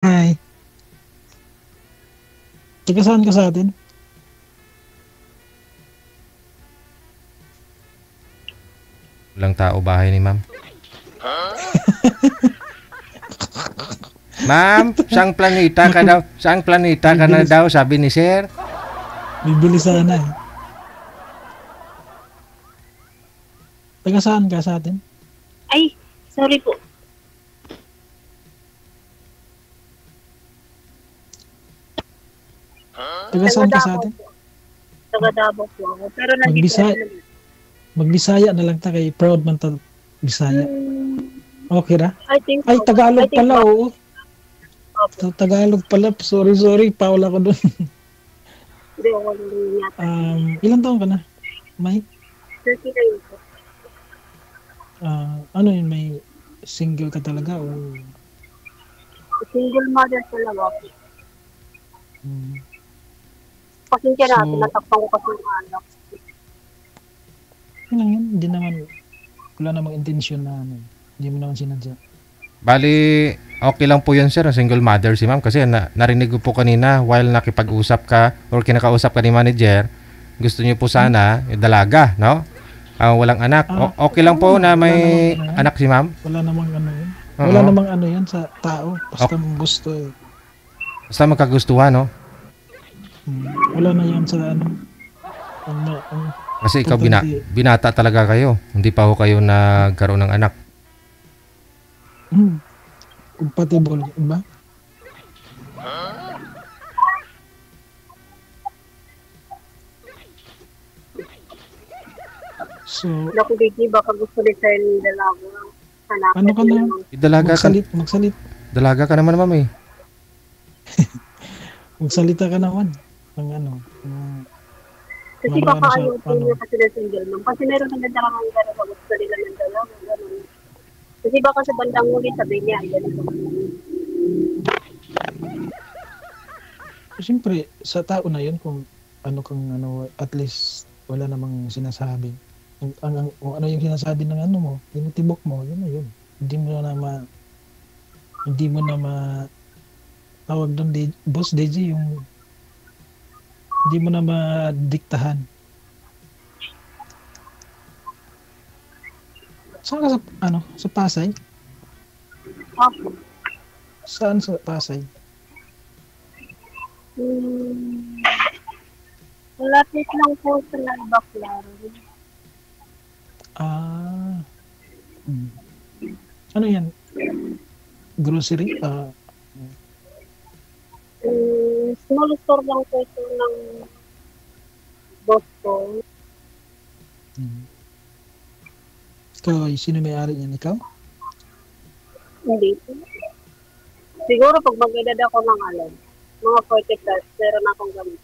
Hi. Taga saan ka sa atin? Walang tao bahay ni ma'am. Ma'am, saang planeta ka daw? Saang planeta ka na daw, sabi ni sir? Bibili sana eh. Taga saan ka sa atin? Ay, sorry po. Taga saan ka sa atin? Taga Davao po ako. Pero nandito Magbisaya. ako. Magbisaya na lang ta kay proud man ta Bisaya. Okay ra? I think Ay, so. Tagalog I think pala, so. oo. Opo. So, Tagalog pala. Sorry. Paula ko dun. Hindi ako nung yata. Ilang taon ka na? May, 39 po. ano yun, may single ka talaga o Single mother talaga ako. um, Pasensya na, So- tinatakpan ko kasi yung anak. yun lang yun. Hindi naman, wala namang intensyon na ano. Hindi mo naman sinadya. Bali, okay lang po yun sir, single mother si ma'am. Kasi narinig ko po kanina, while nakipag-usap ka or kinakausap ka ni manager, gusto niyo po sana dalaga, no? Walang anak. Okay lang po na may wala namang ano yan. anak si ma'am. Wala namang ano yun. Oo. Wala namang ano yan sa tao. Basta gusto eh. Basta magkagustuhan, no? Wala na yan sa ano. Ang Kasi ikaw Totally. binata talaga kayo. Hindi pa ho kayo nagkaroon ng anak. compatible, ba? So, Naku, Gigi, baka gusto ni Sir ng dalaga. Hanapin Ano ka na? Dalaga ka, dalaga ka naman ma'am eh. magsalita ka naman. Ang ano. Kasi Marami baka sa- ayaw po ano. niya kasi na single mom. Kasi meron na nagdaramang dalaga, gusto nila ng dalaga. Ganun. Kasi baka sa bandang huli, sabi niya, ay ganito. Siyempre, sa tao na yun, kung at least wala namang sinasabi. Kung ano yung sinasabi ng ano mo, tinitibok mo, yun na yun. Hindi mo na tawag doon, Boss DJ, yung hindi mo na madiktahan. Saan ka sa Pasay? Opo. Saan sa Pasay? Malapit lang po sa Baclaran. Ano yan? Grocery? Small store lang po ito ng boss ko. Ikaw, sino may-ari niyan? Ikaw? Hindi po. Siguro pag mag-edad ako ng mga 40 plus, meron akong gamit.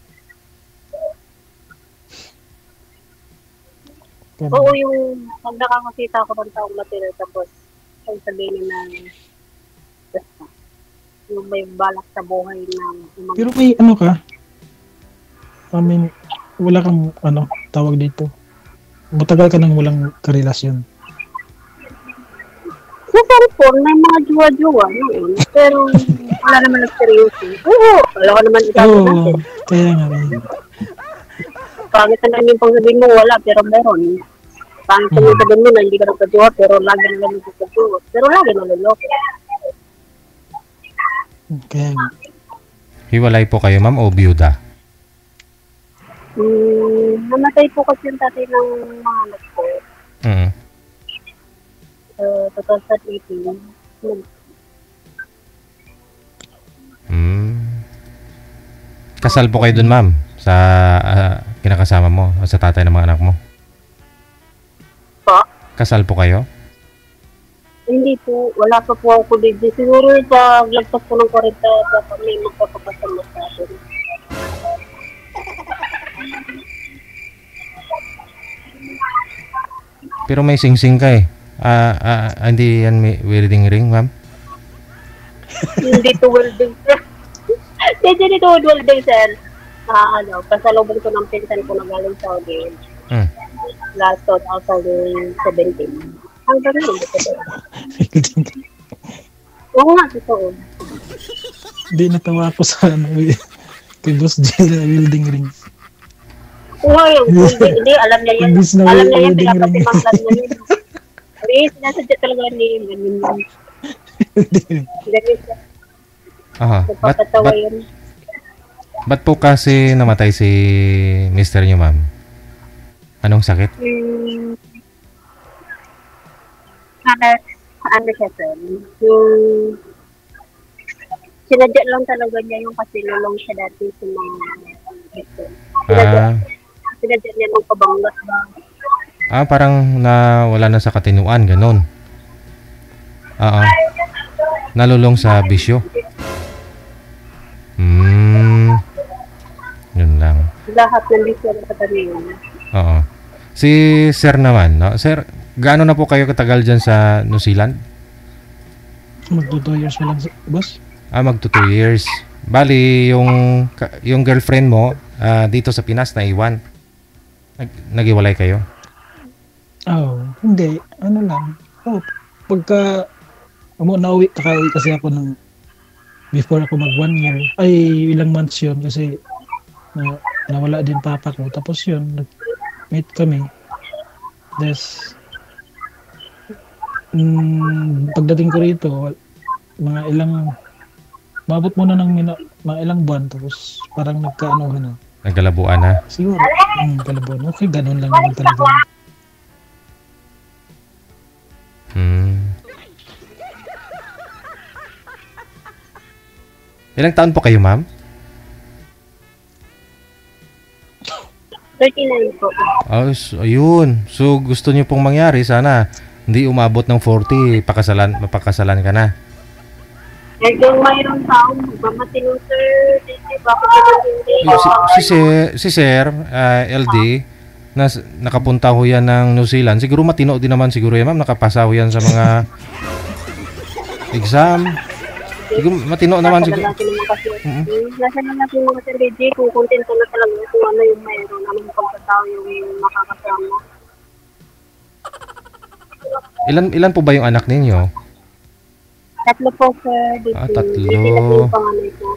Ganun. Oo, yung pag nakakakita ako ng taong material tapos ang sabihin na basta yung may balak sa buhay ng Pero may ano ka? Wala kang tawag dito. Matagal ka nang walang karelasyon. sa cellphone, may mga jowa-jowa noon. Pero wala naman nagseryoso. Oo, wala ko naman itago natin. Kaya nga. Pangit na lang yung pagsabihin mo, wala, pero meron. Pangit na yung sabihin mo na hindi ka nagkajowa, pero lagi na lang nagkajowa. Pero lagi naluloko. Kaya nga. Hiwalay po kayo ma'am o biyuda? Namatay po kasi yung tatay ng mga anak ko. 2018. Kasal po kayo dun ma'am sa kinakasama mo o sa tatay ng mga anak mo? Pa? Kasal po kayo? Hindi po, wala pa po ako dito. Siguro sa lagpas po ng 40 sa kami magpapapasal na sa atin. Pero may sing-sing ka eh. Hindi yan may wedding ring ma'am? Hindi to welding, sir. Hindi to welding, sir. Pasalubong ko ng pinsan ko na galing Saudi. Last 2017. Hanggang ngayon, ito. Oo nga, totoo. Hindi natawa ako sa ano, kay Boss Jill na welding ring. Uy, hindi, alam niya yan. Imbis na Alam niya yan, wedding ring. pinapatimangan niya yun. Ay, sinasadya talaga ni ganun yun. Ganun siya. Aha. Nagpapatawa yun. Ba't po kasi namatay si mister niyo, ma'am? Anong sakit? Ano siya, sir? Yung sinadya lang talaga niya yung kasi lulong siya dati sa mga sinadya niya ng pabanggas ba? Parang wala na sa katinuan, ganun. Oo. Nalulong sa bisyo. Yun lang. Lahat ng bisyo sa kanya. Oo. Si Sir naman, no? Sir, gaano na po kayo katagal dyan sa New Zealand? Magto 2 years pa lang, boss. Magto 2 years. Bali, yung girlfriend mo, dito sa Pinas, naiwan. Nagiwalay kayo? Hindi. Ano lang. Pagka nauwi kasi ako ng before ako mag 1 year, ay ilang months yun kasi nawala din papa ko. Tapos yun, nag-meet kami. Des, pagdating ko rito, mabot muna ng mga ilang buwan, tapos parang nagkaanuhan na. Nagkalabuan na? Siguro, kalabuan. Okay, ganun lang naman talaga. Ilang taon po kayo, ma'am? 39 po. Ayun. So, gusto niyo pong mangyari, sana hindi umabot ng 40, mapakasalan ka na. Kung mayroon taong mamatino, sir, bakit hindi? Si Sir, LD, nakapunta ho yan ng New Zealand. Siguro matino din naman siguro yan, ma'am. Nakapasa ho yan sa mga exam. Siguro matino naman siguro. Nasa na natin mga Sir BJ, kung kontento na talaga kung ano yung mayroon, anong pagkatao yung makakasama. Ilan po ba yung anak ninyo? 3 po, sir. 3. Yung panganay ko.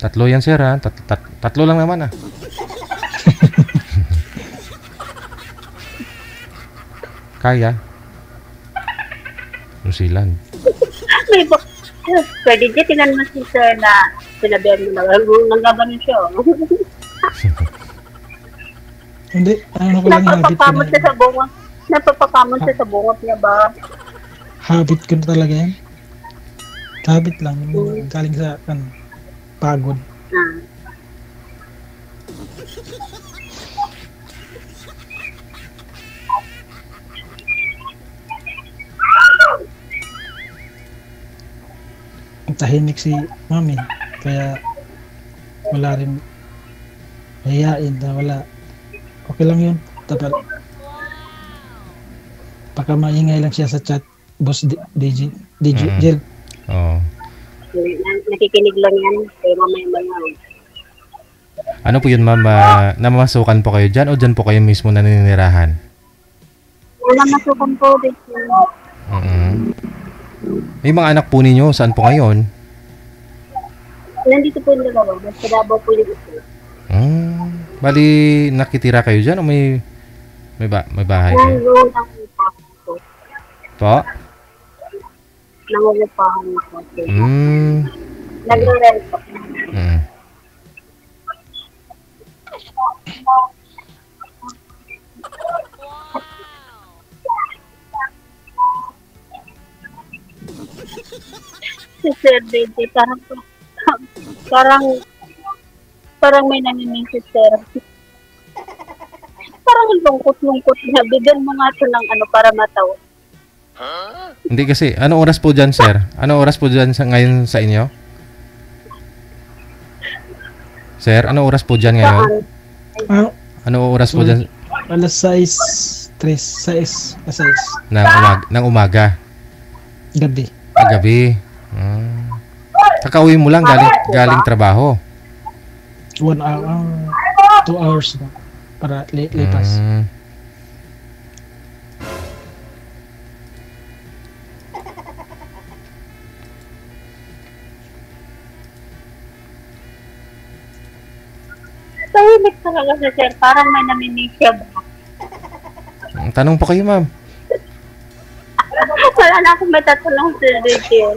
3 yan, sir, ha? 3 lang naman, Kaya. New Zealand. May ba? Sir DJ, tinan mo si sir na sinabihan mo na nanggabanin siya. Hindi, ano ko lang habit ko Napapakamot siya sa bungot. Napapakamot siya sa bungot niya ba? Habit ko na talaga yan. Habit lang. Galing sa pagod. Tahimik si mami. Kaya wala rin hayain na wala. Okay lang yun. Tapos baka maingay lang siya sa chat. Boss DJ Jill. Oo. Nakikinig lang yan. Kaya mamaya. Ano po yun, ma'am? Namamasukan po kayo dyan o dyan po kayo mismo naninirahan? Namamasukan po. May mga anak po ninyo, saan po ngayon? Nandito po yung dalawa. Sa Davao po yung ito. Bali, nakitira kayo dyan o may bahay kayo? Po? Nangungupahan po. Nagre-rent po. Si Sir DJ, parang may naninig si Sir. Parang lungkot-lungkot na. Bigyan mo nga ito ng para matawa. Hindi kasi, anong oras po dyan, sir? Anong oras po dyan ngayon sa inyo? Sir, anong oras po dyan ngayon? Anong oras po dyan? Alas 6 Ng umaga? Gabi. Gabi. Kakauwi mo lang galing trabaho? 1 hour, 2 hours na para lipas. tahimik talaga si sir. Parang may naminisya ba? Tanong po kayo, ma'am. Wala na akong matatanong sir dito.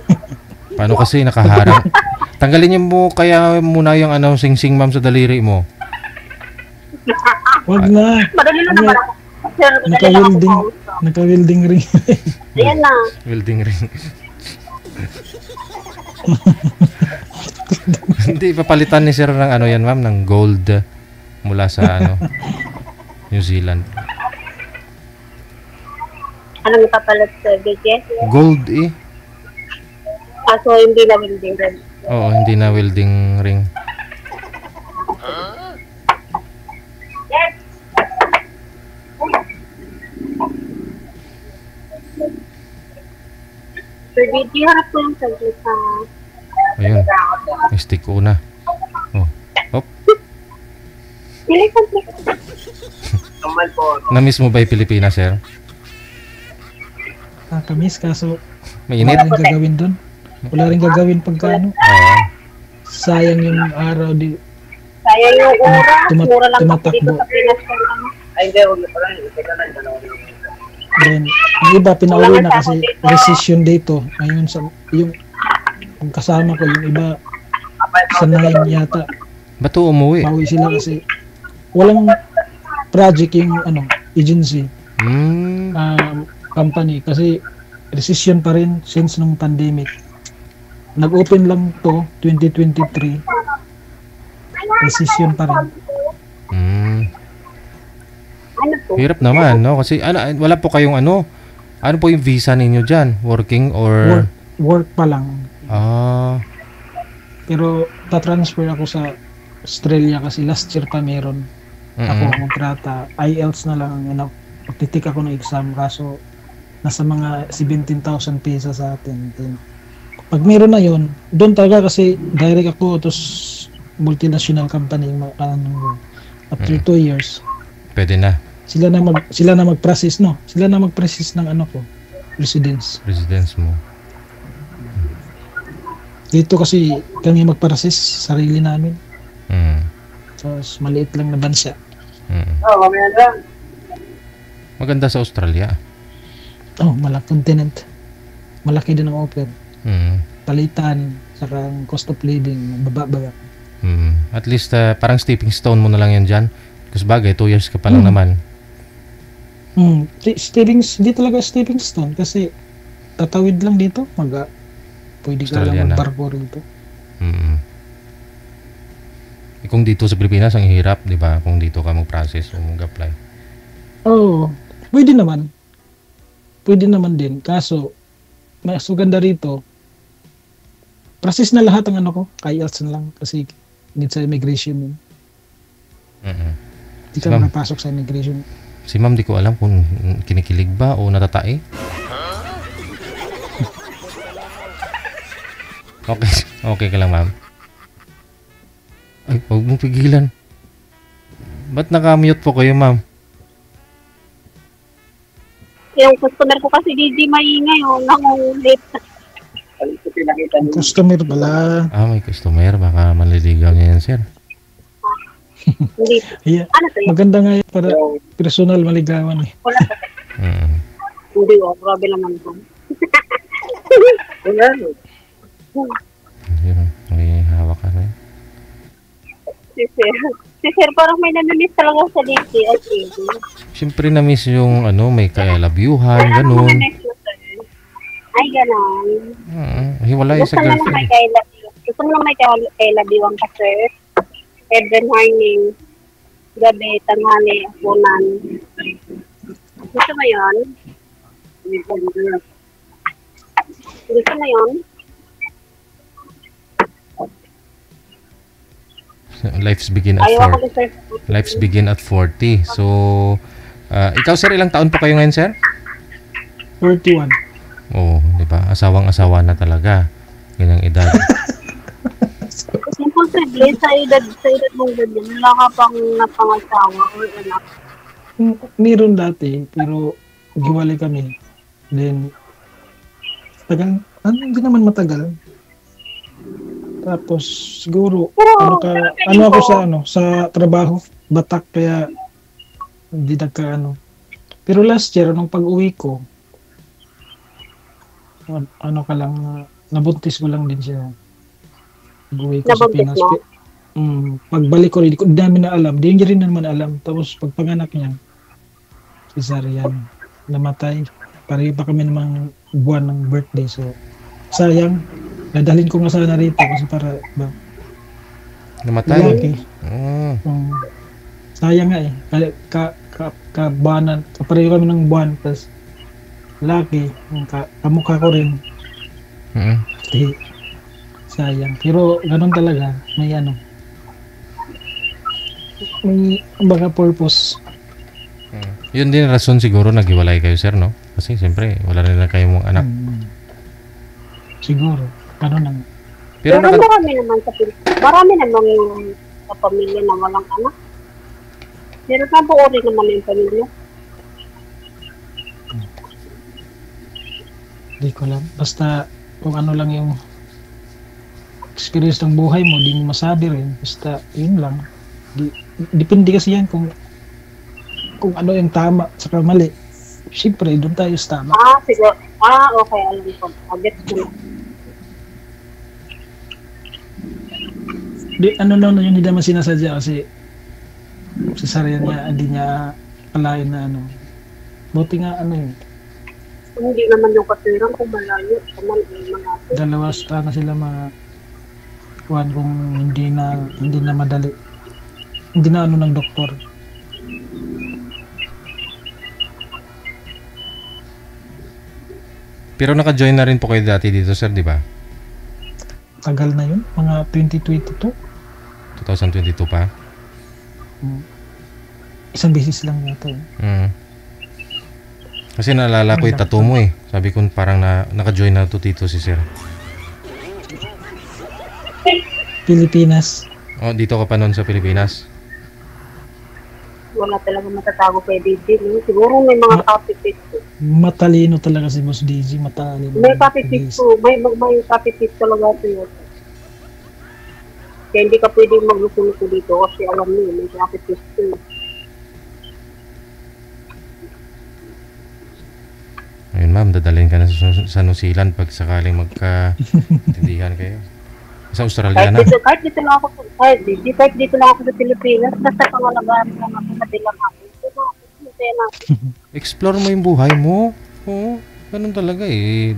Paano kasi nakaharang? Tanggalin niyo mo kaya muna yung sing-sing, ma'am, sa daliri mo. Wag na. Madali lang naman ako. Sir, madali lang ako Naka-welding. kausap. Naka-welding ring. Ayan na. Welding ring. Hindi, papalitan ni sir ng yan, ma'am, ng gold mula sa New Zealand. Anong ipapalit sir dito? Gold eh. So hindi na welding rin. Oo, hindi na welding ring. Sir, dito harap ko yung saglit sa... Ayun. May stick ko na. Oh. Hop. Pili ko sir. Na-miss mo ba yung Pilipinas, sir? Nakakamiss kaso May wala init? rin gagawin doon. Wala rin gagawin pagka Oo. sayang yung araw di Sayang yung oras. Tumat- Mura lang ako tumatakbo. dito sa Pinas. Ay, hindi. Huwag na pala. Ito na lang. then yung iba pinauwi na kasi recession dito. Ngayon sa yung kasama ko yung iba sa 9 yata. Ba't to umuwi? Pauwi sila kasi walang project yung agency company kasi recession pa rin since nung pandemic. Nag-open lang to 2023. Recession pa rin. Ano to? Hirap naman, no? Kasi wala po kayong ano po yung visa ninyo dyan? Working or... Work pa lang. Pero ta-transfer ako sa Australia kasi last year pa meron ako ang kontrata. IELTS na lang ang pagtitik ako ng exam kaso nasa mga 17,000 pesos sa atin. Then, pag meron na yon, doon talaga kasi direct ako to multinational company after 2 years. Pwede na. Sila na mag-process no. Sila na mag-process ng ko, residence. Residence mo. Dito kasi kami mag-process sarili namin. Tapos maliit lang na bansa. Oo, mamaya lang. Maganda sa Australia. Oh, malaki continent. Malaki din ang offer. Palitan, saka ang cost of living, baba. At least parang stepping stone mo na lang yan dyan. Kasi bagay, 2 years ka pa lang naman. Hindi talaga stepping stone kasi tatawid lang dito. Pwede ka Australia lang na. magbarko rito. Kung dito sa Pilipinas, ang hirap, di ba? Kung dito ka mag-process o mag-apply. Oo, pwede naman. Pwede naman din. Kaso, mas maganda rito, process na lahat ang ko, IELTS na lang kasi need sa immigration yun. Hindi ka Ma'am. napasok sa immigration. Si ma'am, di ko alam kung kinikilig ba o natatae. Okay ka lang, ma'am. Ay, huwag mong pigilan. Ba't naka-mute po kayo, ma'am? Yung customer ko kasi di maingay. Nangungulit. Ito pinakita Ang niyo. customer pala. May customer. Baka manliligaw niya yan, sir. Hindi. Yeah. Ano to yun? Maganda nga yun para personal maligawan eh. Wala to. Hindi grabe naman to. Ayan. May hawak ka na. Si sir parang may namimiss talaga sa DTS. Siyempre na-miss yung may kailabyuhan, ganun. Ay, ganon. Hiwalay Gusto sa mo lang may girlfriend. kailabiwan. Gusto mo lang may kailabiwan ka, sir. Every morning, gabi, tanghali, apunan. Gusto mo yun? Gusto mo yun? Lives begin at Ayaw ako 40. ni sir. Lives begin at 40. So, ikaw, sir, ilang taon pa kayo ngayon, sir? 41. Oo, di ba? Asawang-asawa na talaga. Ganyang edad. Simple sir, sa edad mong ganyan, wala ka pang napangasawa or anak. Meron dati, pero giwalay kami. Then, tagal, hindi naman matagal. Tapos siguro Pero, ano ako sa sa trabaho, batak kaya hindi nagka. Pero last year nung pag-uwi ko, ka lang nabuntis ko lang din siya. Pag-uwi ko sa Nabuntis Pinas. mo? Pagbalik ko rin, di ko namin na alam. Di rin naman alam. Tapos pag panganak niya, cesarean, namatay. Pareho pa kami namang buwan ng birthday. So, sayang. Dadalhin ko nga sana rito kasi para Namatay? lalaki. Oh. Sayang nga eh. Kabanan. Pareho kami ng buwan. Tapos, lalaki. Kamukha ko rin. Kasi, sayang. Pero, ganun talaga. May baga purpose. Yun din rason siguro naghiwalay kayo, sir, no? Kasi siyempre, wala rin na kayong anak. Siguro. Ganun lang. Pero marami naman yung sa pamilya na walang anak. Pero nabuo rin naman yung pamilya. Hindi ko lang. Basta kung ano lang yung experience ng buhay mo, di mo masabi rin. Basta yun lang. Depende kasi yan kung ano yung tama sa mali. Siyempre, doon tayo sa tama. Siguro. Okay. Alam ko. Gets ko na. Hindi naman sinasadya kasi cesarean niya, hindi niya kalain na Buti nga Hindi naman yung katuwiran kung malayo. dalawa sana sila kuhan kung hindi na madali. Hindi na ng doktor. Pero naka-join na rin po kayo dati dito, sir, di ba? Tagal na yun, mga 2022. 2022 pa? Isang beses lang yata yun. Kasi naalala ko yung tattoo mo eh. Sabi ko parang naka-join na to dito si sir. Pilipinas. Dito ka pa noon sa Pilipinas? Wala talaga matatago kay DJ. Siguro may mga copy-paste po. Matalino talaga si Boss DJ. Matalino. May copy-paste po. May copy-paste talaga ito yun. Kaya hindi ka pwedeng magluto-luto dito kasi alam niyo, may copy-paste po. Ayun ma'am, dadalhin ka na sa New Zealand pag sakaling magka-tindihan kayo. Sa Australia na. Kahit dito lang ako sa Pilipinas, basta pangalagaan lang ako, madilang ako. Explore mo yung buhay mo. Oo, ganun talaga eh.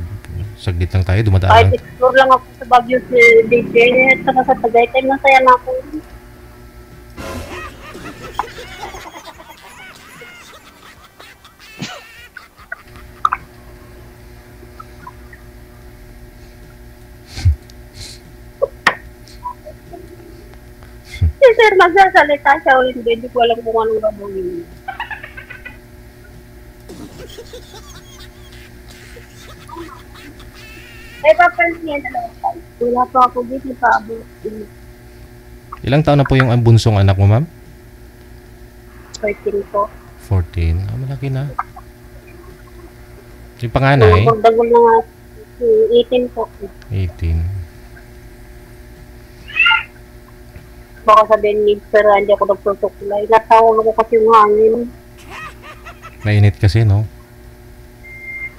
Saglit lang tayo, dumadaan Kahit lang. explore lang ako sa Baguio si DJ, saka sa Tagaytay, masaya na ako. Si Sir magsasalita siya o hindi ko alam kung anong gagawin. Ay, papansin niya dalawa. Wala pa ako dito sa abot. Ilang taon na po yung bunsong anak mo ma'am? 13 po. 14. Malaki na. Yung panganay? Pagdagal na nga, 18 po. 18. Baka sabihin ni pero hindi ako nagtutukulay. Natawag ako kasi yung hangin. Mainit kasi, no?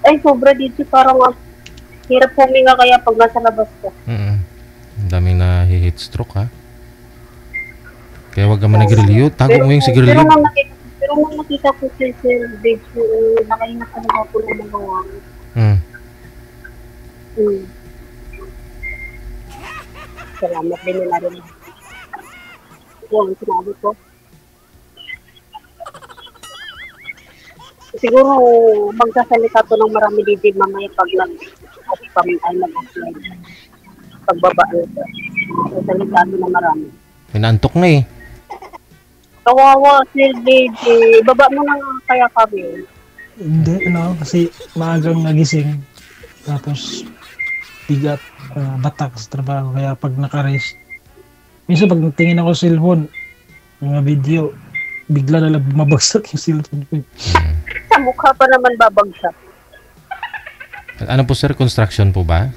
Ay, sobra dito. Parang hirap huminga kaya pag nasa labas ko. Ang daming na-heat stroke, ha? Kaya wag ka man nagrilyo. Tago mo yung sigarilyo. Pero nung nakita ko si Sir Dave, nakaingat ka naman po ng mga hangin. Salamat din nila rin. Yan, sinabi ko. Siguro, magsasalita to ng marami din mamaya pag nag-apply. Pagbaba ito. Magsasalita to ng marami. Inaantok na eh. Kawawa, Sir DJ. Baba mo na kaya kami. Hindi, kasi maagang nagising. Tapos, bigat, batak sa trabaho. Kaya pag naka-rest, minsan pag tingin ako sa cellphone, mga video, bigla na lang bumabagsak yung cellphone ko. Sa mukha pa naman babagsak. Ano po sir, construction po ba?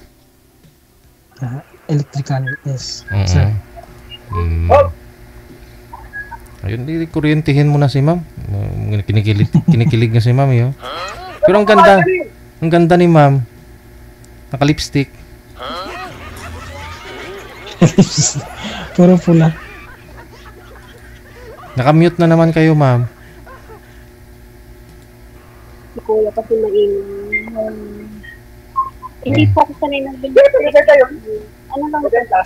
electrical, yes. Mm-mm. Sir. Ayun, di kuryentihin mo na si ma'am. Kinikilig na si ma'am yun. Pero ang ganda. Ang ganda ni ma'am. Naka-lipstick. Puro pula. Naka-mute na naman kayo, ma'am. Si Kuya kasi maingay. Hindi po ako sanay ng bigay. Ano lang ito?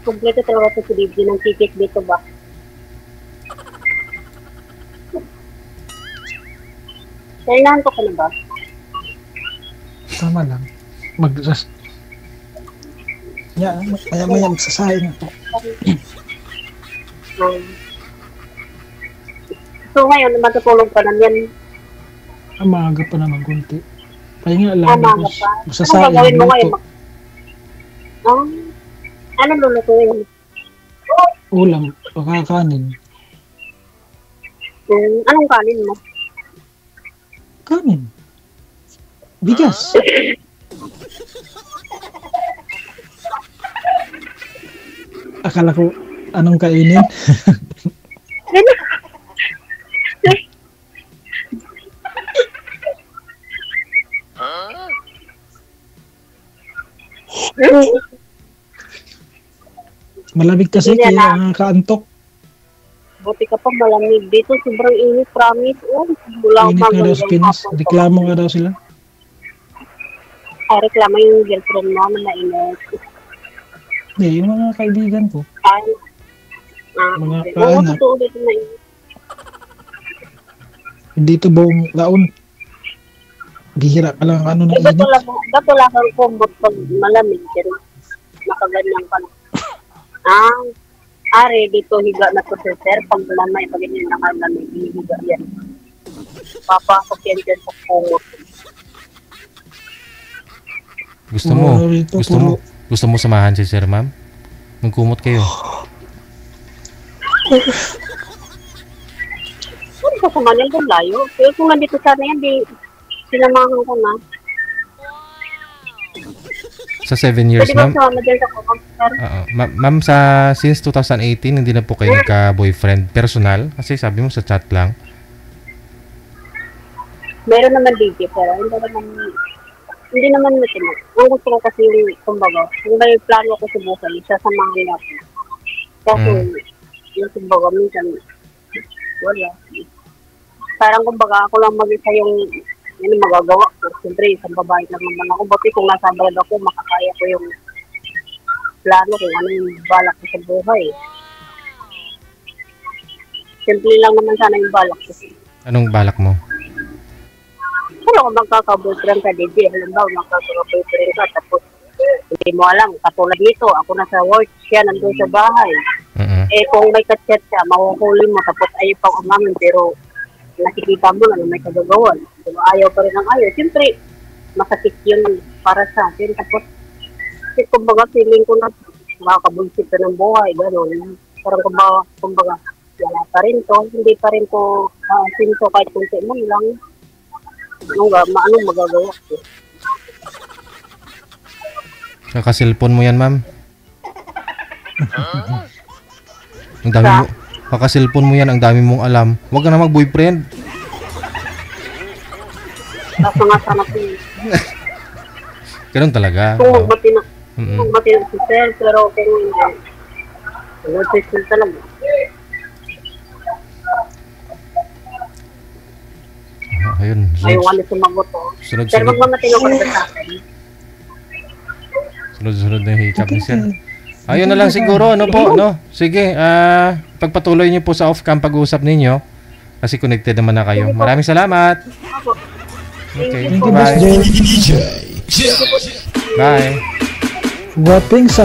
Kompleto talaga ito si Libby ng ticket dito ba? Kailangan ko ka na ba? Tama lang. Mag-rest. Maya magsasahin ako. So ngayon, matutulog ka na yan. Maaga pa naman kunti. Pahinga lang. Maaga pa. Magsasahin. Ano gagawin mo ngayon? Luto. Ano lulutuin? Ulam. Kakanin. Anong kanin mo? Kanin. Bigas. Akala ko, anong kainin? Malamig kasi Hindi kaya na. nakakaantok. Buti ka pa malamig. Dito sobrang init, promise. Mula Init nga daw sa Pinas. Reklamo nga daw sila. Ay, reklamo yung girlfriend mo na mainit. Hindi, yung mga kaibigan ko. Ay. Mga Oo, kaanak. totoo dito mainit. Dito buong taon. Bihira ka lang ano na Ba't init. wala kang kumbot pag malamig? Pero nakaganyan ka na. Ari, dito higa na to sir. Pag lamay, pag ganyan nakalamig, higa yan. Papasok yan dyan sa kumot. Gusto mo samahan si sir, ma'am? Magkumot kayo. Ano ka sa Manila kung layo? Pero kung nandito sana yan, di sinamahan ko na. Sa 7 years, Pwede ba ma'am? sumama dyan sa kumot, sir? Ma'am, since 2018, hindi na po kayo nagka-boyfriend personal? Kasi sabi mo sa chat lang. Meron naman DJ, pero hindi naman matino. Ang gusto ko kasi yung, kumbaga, kung may plano ko sa buhay, sasamahan natin. Kasi, yung kumbaga, minsan, wala. Parang kumbaga, ako lang mag-isa yung magagawa ko. Siyempre, isang babae lang naman ako. Buti kung nasa abroad ako, makakaya ko yung plano kung ano yung balak ko sa buhay. Simple lang naman sana yung balak ko. Anong balak mo? Kung ako magkaka-boyfriend ka, DJ, halimbawa magkaka-boyfriend ka, tapos hindi mo alam, katulad nito, ako nasa work, siya nandun sa bahay. Eh, kung may ka-chat siya, mahuhuli mo, tapos ayaw pang umamin, pero nakikita mo na may kagagawan. Diba, ayaw pa rin ang ayaw. Siyempre, masakit yun para sa akin. Tapos, kumbaga, feeling ko na makakabulsit ka ng buhay, gano'n. Parang kumbaga, wala pa rin to. Hindi pa rin ko sinto kahit kunti mo lang. Anong magagawa ko? Kaka-cellphone mo yan, ma'am? Ang dami mo. Kaka-cellphone mo yan, ang dami mong alam. Huwag ka na mag-boyfriend. Kaso nga sana po. Ganun talaga. Kung magbati na si Sir, pero kung hindi, nag-session talaga. Ayun. Ayaw nga na sumagot ko. Pero magmamatino ka na sa akin. Sunod-sunod na yung hiccup ni Sir. Ayun na lang siguro, ano po, no? Sige, pagpatuloy niyo po sa off-cam pag-uusap ninyo. Kasi connected naman na kayo. Maraming salamat. Okay, Thank you, Boss bye. Jay. Bye. What things,